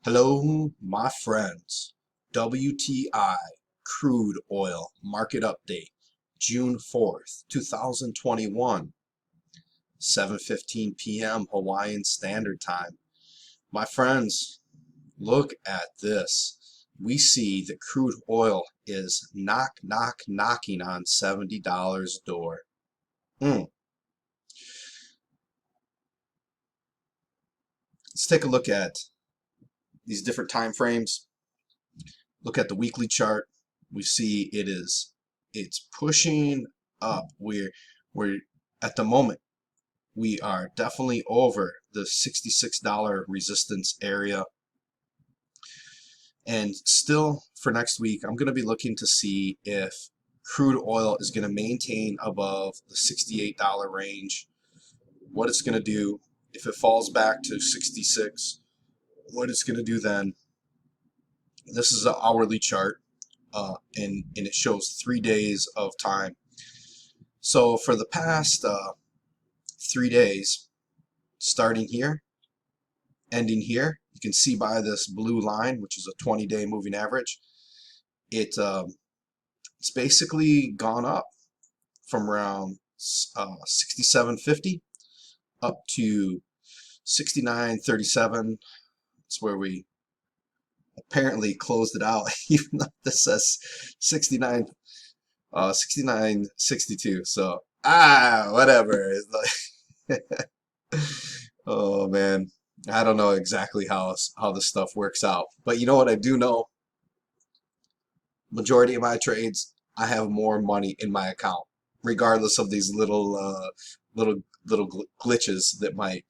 Hello, my friends. WTI Crude Oil Market Update, June 4th, 2021, 7:15 p.m. Hawaiian Standard Time. My friends, look at this. We see the crude oil is knocking on $70 door. Let's take a look at these different time frames. Look at the weekly chart. We see it's pushing up. We're at the moment we are definitely over the $66 resistance area. And still for next week, I'm going to be looking to see if crude oil is going to maintain above the $68 range. What it's going to do if it falls back to 66, what it's going to do then. This is an hourly chart, and it shows 3 days of time. So for the past 3 days, starting here, ending here, you can see by this blue line, which is a 20-day moving average, it's basically gone up from around 67.50 up to 69.37. That's where we apparently closed it out, even though this says 69.62. So whatever. Oh man, I don't know exactly how this stuff works out, but you know what I do know? Majority of my trades, I have more money in my account, regardless of these little glitches that might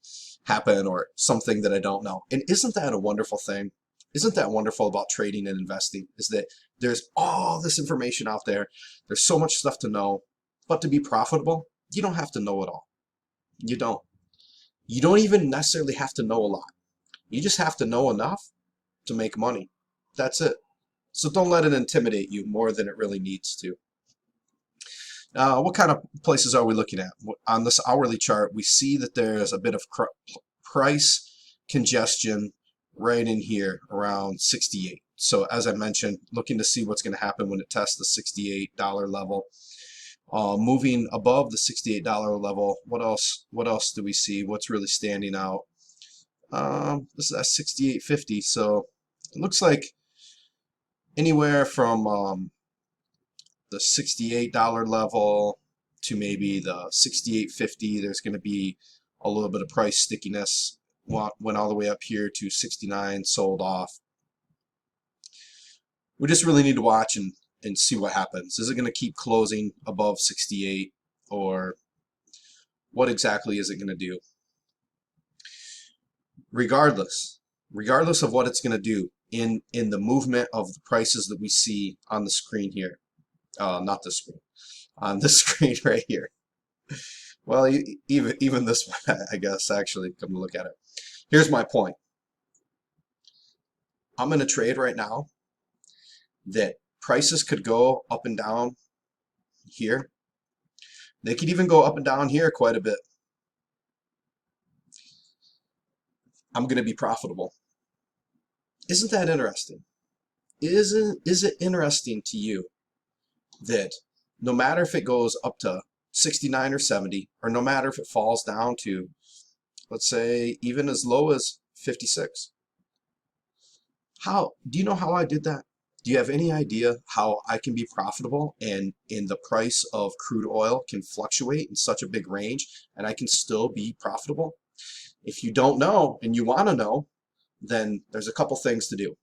happen or something that I don't know. And isn't that a wonderful thing? Isn't that wonderful about trading and investing, is that there's all this information out there. There's so much stuff to know, but to be profitable, you don't have to know it all. You don't. You don't even necessarily have to know a lot. You just have to know enough to make money. That's it. So don't let it intimidate you more than it really needs to. What kind of places are we looking at? On this hourly chart, we see that there's a bit of price congestion right in here around 68. So as I mentioned, looking to see what's going to happen when it tests the $68 level. Moving above the $68 level, what else do we see? What's really standing out? This is at 68.50, so it looks like anywhere from the $68 level to maybe the 68.50, there's going to be a little bit of price stickiness. Went all the way up here to 69, sold off. We just really need to watch and see what happens. Is it going to keep closing above 68, or what exactly is it going to do? Regardless of what it's going to do in the movement of the prices that we see on the screen here, not the screen, on this screen right here. Well, even this one, I guess, actually, come to look at it. Here's my point. I'm in a trade right now that prices could go up and down here. They could even go up and down here quite a bit. I'm going to be profitable. Isn't that interesting? Is it interesting to you that no matter if it goes up to 69 or 70, or no matter if it falls down to, let's say, even as low as 56? How do you know how I did that? Do you have any idea how I can be profitable and in the price of crude oil can fluctuate in such a big range and I can still be profitable? If you don't know and you want to know, then there's a couple things to do.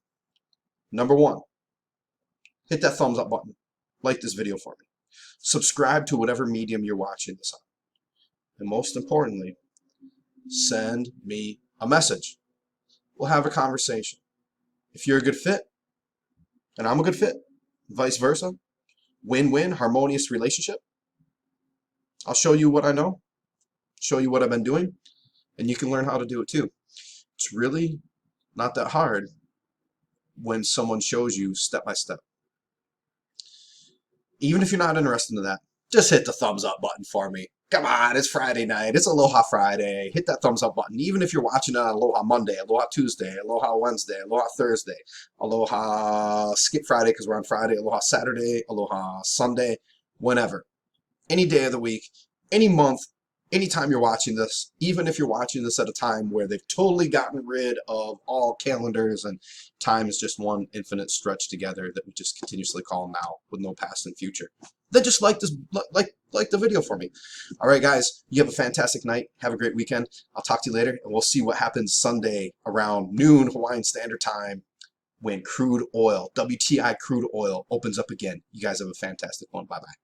Number one, hit that thumbs up button. Like this video for me. Subscribe to whatever medium you're watching this on. And most importantly, send me a message. We'll have a conversation. If you're a good fit, and I'm a good fit, vice versa, win-win, harmonious relationship, I'll show you what I know, show you what I've been doing, and you can learn how to do it too. It's really not that hard when someone shows you step by step. Even if you're not interested in that, just hit the thumbs up button for me. Come on, it's Friday night. It's Aloha Friday. Hit that thumbs up button. Even if you're watching it on Aloha Monday, Aloha Tuesday, Aloha Wednesday, Aloha Thursday, Aloha Skip Friday because we're on Friday, Aloha Saturday, Aloha Sunday, whenever. Any day of the week, any month, anytime you're watching this, even if you're watching this at a time where they've totally gotten rid of all calendars and time is just one infinite stretch together that we just continuously call now with no past and future, then just like this, like the video for me. All right, guys, you have a fantastic night. Have a great weekend. I'll talk to you later, and we'll see what happens Sunday around noon Hawaiian Standard Time when crude oil, WTI crude oil, opens up again. You guys have a fantastic one. Bye-bye.